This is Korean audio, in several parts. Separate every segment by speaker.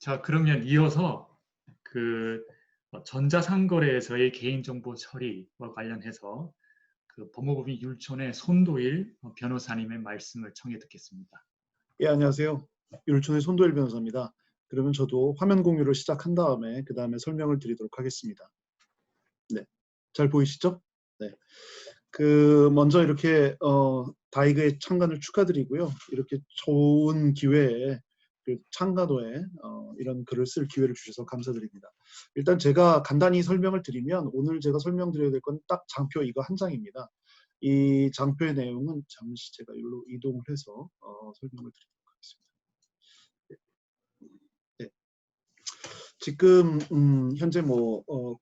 Speaker 1: 자, 그러면 이어서 그 전자상거래에서의 개인정보 처리와 관련해서 그 법무법인 율촌의 손도일 변호사님의 말씀을 청해 듣겠습니다.
Speaker 2: 예, 안녕하세요. 율촌의 손도일 변호사입니다. 그러면 저도 화면 공유를 시작한 다음에 그 다음에 설명을 드리도록 하겠습니다. 네, 잘 보이시죠? 네. 먼저 이렇게 다이그에 참가를 축하드리고요. 이렇게 좋은 기회에 참가도에 이런 글을 쓸 기회를 주셔서 감사드립니다. 일단 제가 간단히 설명을 드리면 오늘 제가 설명드려야 될 건 딱 장표 이거 한 장입니다. 이 장표의 내용은 잠시 제가 여기로 이동을 해서 설명을 드리도록 하겠습니다. 네. 지금 현재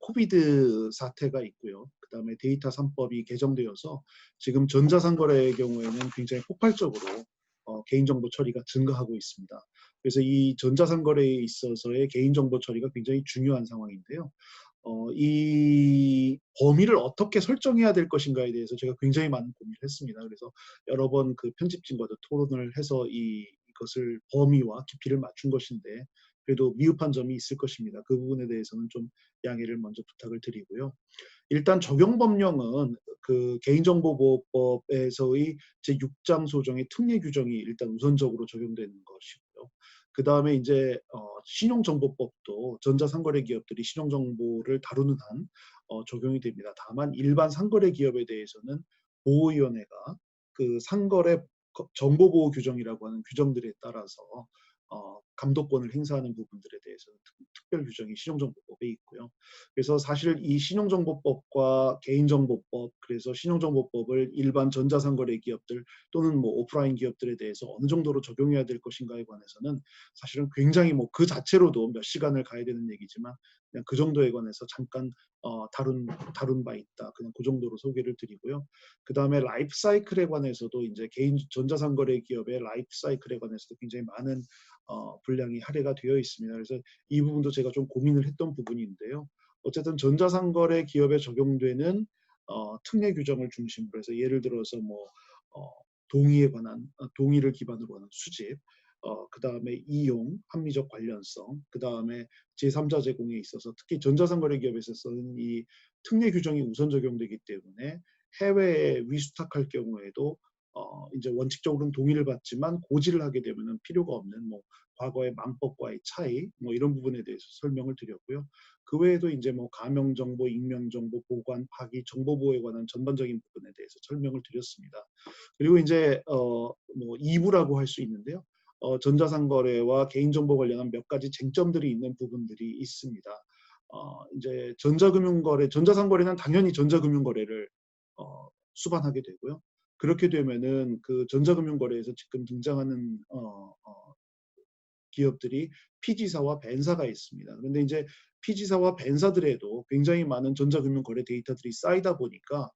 Speaker 2: 코비드 사태가 있고요. 그다음에 데이터 3법이 개정되어서 지금 전자상거래의 경우에는 굉장히 폭발적으로 개인정보 처리가 증가하고 있습니다. 그래서 이 전자상거래에 있어서의 개인정보 처리가 굉장히 중요한 상황인데요. 이 범위를 어떻게 설정해야 될 것인가에 대해서 제가 굉장히 많은 고민을 했습니다. 그래서 여러 번 그 편집진과도 토론을 해서 이것을 범위와 깊이를 맞춘 것인데 그래도 미흡한 점이 있을 것입니다. 그 부분에 대해서는 좀 양해를 먼저 부탁을 드리고요. 일단 적용 법령은 그 개인정보보호법에서의 제6장 소정의 특례 규정이 일단 우선적으로 적용되는 것이고요. 그 다음에 이제 신용정보법도 전자상거래 기업들이 신용정보를 다루는 한 적용이 됩니다. 다만 일반 상거래 기업에 대해서는 보호위원회가 그 상거래 정보보호 규정이라고 하는 규정들에 따라서 감독권을 행사하는 부분들에 대해서는 특별 규정이 신용정보법에 있고요. 그래서 사실 이 신용정보법과 개인정보법, 그래서 신용정보법을 일반 전자상거래 기업들 또는 오프라인 기업들에 대해서 어느 정도로 적용해야 될 것인가에 관해서는 사실은 굉장히 그 자체로도 몇 시간을 가야 되는 얘기지만 그냥 그 정도에 관해서 잠깐 다룬 바 있다. 그냥 그 정도로 소개를 드리고요. 그 다음에 라이프 사이클에 관해서도 이제 개인 전자상거래 기업의 라이프 사이클에 관해서도 굉장히 많은 분량이 할애가 되어 있습니다. 그래서 이 부분도 제가 좀 고민을 했던 부분인데요. 어쨌든 전자상거래 기업에 적용되는 특례 규정을 중심으로 해서 예를 들어서 동의에 관한 동의를 기반으로 하는 수집, 그 다음에 이용, 합리적 관련성, 그 다음에 제3자 제공에 있어서 특히 전자상거래 기업에 있어서는 이 특례 규정이 우선 적용되기 때문에 해외에 위수탁할 경우에도 이제 원칙적으로는 동의를 받지만 고지를 하게 되면은 필요가 없는 과거의 망법과의 차이 이런 부분에 대해서 설명을 드렸고요. 그 외에도 이제 가명정보, 익명정보, 보관, 파기, 정보보호에 관한 전반적인 부분에 대해서 설명을 드렸습니다. 그리고 이제 2부라고 할 수 있는데요. 전자상거래와 개인정보 관련한 몇 가지 쟁점들이 있는 부분들이 있습니다. 이제 전자상거래는 당연히 전자금융거래를 수반하게 되고요. 그렇게 되면은 그 전자금융거래에서 지금 등장하는 기업들이 피지사와 벤사가 있습니다. 그런데 이제 피지사와 벤사들에도 굉장히 많은 전자금융거래 데이터들이 쌓이다 보니까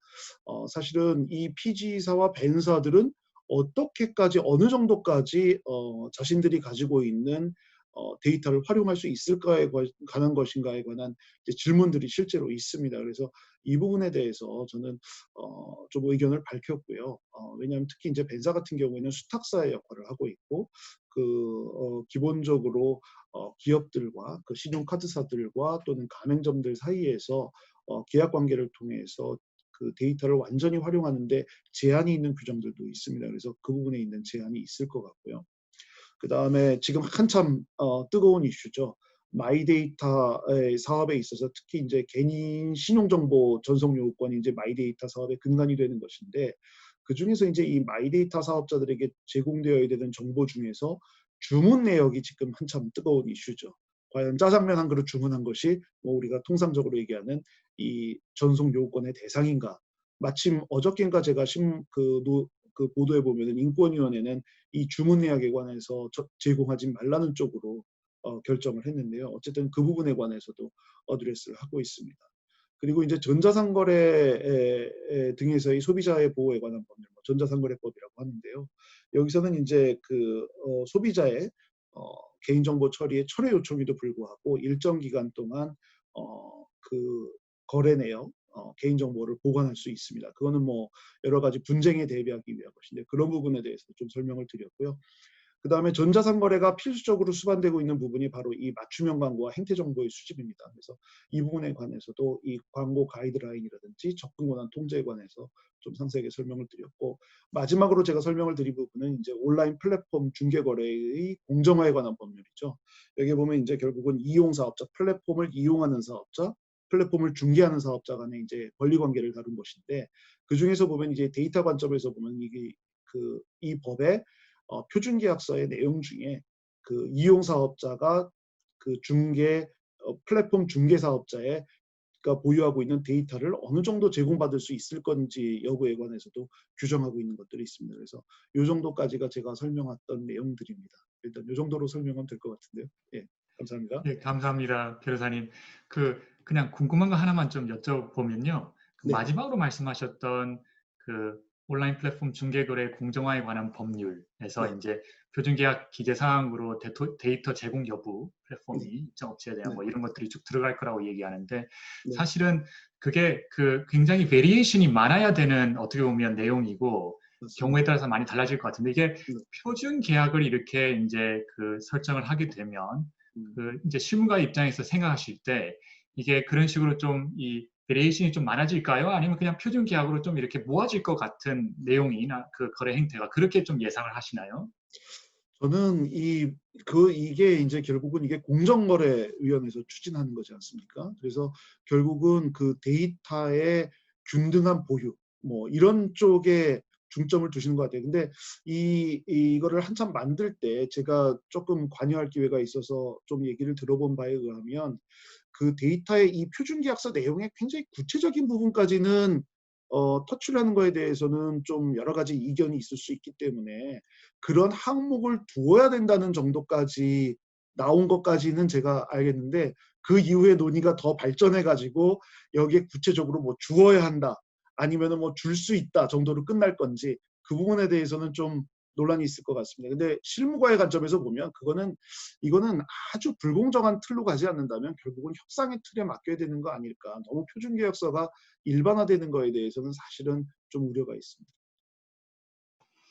Speaker 2: 사실은 이 피지사와 벤사들은 어떻게까지 어느 정도까지 자신들이 가지고 있는 데이터를 활용할 수 있을까에 관한 것인가에 관한 질문들이 실제로 있습니다. 그래서 이 부분에 대해서 저는 좀 의견을 밝혔고요. 왜냐하면 특히 이제 벤사 같은 경우에는 수탁사의 역할을 하고 있고 기본적으로 기업들과 그 신용카드사들과 또는 가맹점들 사이에서 계약 관계를 통해서 그 데이터를 완전히 활용하는데 제한이 있는 규정들도 있습니다. 그래서 그 부분에 있는 제한이 있을 것 같고요. 그 다음에 지금 한참 뜨거운 이슈죠. 마이데이터의 사업에 있어서 특히 이제 개인 신용정보 전송 요구권이 이제 마이데이터 사업의 근간이 되는 것인데 그 중에서 이제 이 마이데이터 사업자들에게 제공되어야 되는 정보 중에서 주문 내역이 지금 한참 뜨거운 이슈죠. 과연 짜장면 한 그릇 주문한 것이 우리가 통상적으로 얘기하는 이 전송 요구권의 대상인가? 마침 어저께인가 제가 그 보도에 보면은 인권위원회는 이 주문 내역에 관해서 제공하지 말라는 쪽으로 결정을 했는데요. 어쨌든 그 부분에 관해서도 어드레스를 하고 있습니다. 그리고 이제 전자상거래 등에서의 소비자의 보호에 관한 법률, 전자상거래법이라고 하는데요. 여기서는 이제 소비자의 개인정보 처리에 철회 요청에도 불구하고 일정 기간 동안 그 거래 내역, 개인정보를 보관할 수 있습니다. 그거는 여러 가지 분쟁에 대비하기 위한 것인데 그런 부분에 대해서 좀 설명을 드렸고요. 그다음에 전자상거래가 필수적으로 수반되고 있는 부분이 바로 이 맞춤형 광고와 행태 정보의 수집입니다. 그래서 이 부분에 관해서도 이 광고 가이드라인이라든지 접근 권한 통제에 관해서 좀 상세하게 설명을 드렸고, 마지막으로 제가 설명을 드린 부분은 이제 온라인 플랫폼 중개 거래의 공정화에 관한 법률이죠. 여기 보면 이제 결국은 이용 사업자, 플랫폼을 이용하는 사업자, 플랫폼을 중개하는 사업자 간의 이제 권리 관계를 다룬 것인데, 그 중에서 보면 이제 데이터 관점에서 보면 이게 이 법의 표준계약서의 내용 중에 그 이용 사업자가 그 중개 플랫폼 중개 사업자의 가 보유하고 있는 데이터를 어느 정도 제공받을 수 있을 건지 여부에 관해서도 규정하고 있는 것들이 있습니다. 그래서 이 정도까지가 제가 설명했던 내용들입니다. 일단 이 정도로 설명하면 될 것 같은데요. 예, 감사합니다.
Speaker 1: 네, 감사합니다, 변호사님. 그냥 궁금한 거 하나만 좀 여쭤보면요. 그
Speaker 2: 네,
Speaker 1: 마지막으로 말씀하셨던 그 온라인 플랫폼 중개거래 공정화에 관한 법률에서
Speaker 2: 네,
Speaker 1: 이제 표준계약 기재 사항으로 데이터 제공 여부, 플랫폼이
Speaker 2: 네,
Speaker 1: 입장 업체에 대한
Speaker 2: 네,
Speaker 1: 뭐 이런 것들이 쭉 들어갈 거라고 얘기하는데,
Speaker 2: 네,
Speaker 1: 사실은 그게 굉장히 베리에이션이 많아야 되는, 어떻게 보면, 내용이고 경우에
Speaker 2: 맞습니다.
Speaker 1: 따라서 많이 달라질 것 같은데, 이게
Speaker 2: 네,
Speaker 1: 표준 계약을 이렇게 이제 설정을 하게 되면
Speaker 2: 음.
Speaker 1: 이제 실무가 입장에서 생각하실 때 이게 그런 식으로 좀 이 베리에이션이 좀 많아질까요? 아니면 그냥 표준 계약으로 좀 이렇게 모아질 것 같은 내용이나 그 거래 행태가 그렇게 좀 예상을 하시나요?
Speaker 2: 저는 이게 이제 결국은 이게 공정거래위원회에서 추진하는 거지 않습니까? 그래서 결국은 그 데이터의 균등한 보유, 뭐 이런 쪽에 중점을 두시는 것 같아요. 근데 이거를 한참 만들 때 제가 조금 관여할 기회가 있어서 좀 얘기를 들어본 바에 의하면 그 데이터의 이 표준계약서 내용의 굉장히 구체적인 부분까지는 터치를 하는 거에 대해서는 좀 여러 가지 이견이 있을 수 있기 때문에 그런 항목을 두어야 된다는 정도까지 나온 것까지는 제가 알겠는데, 그 이후에 논의가 더 발전해 가지고 여기에 구체적으로 뭐 주어야 한다 아니면은 뭐 줄 수 있다 정도로 끝날 건지 그 부분에 대해서는 좀 논란이 있을 것 같습니다. 근데 실무가의 관점에서 보면 이거는 아주 불공정한 틀로 가지 않는다면 결국은 협상의 틀에 맡겨야 되는 거 아닐까. 너무 표준계약서가 일반화되는 거에 대해서는 사실은 좀 우려가 있습니다.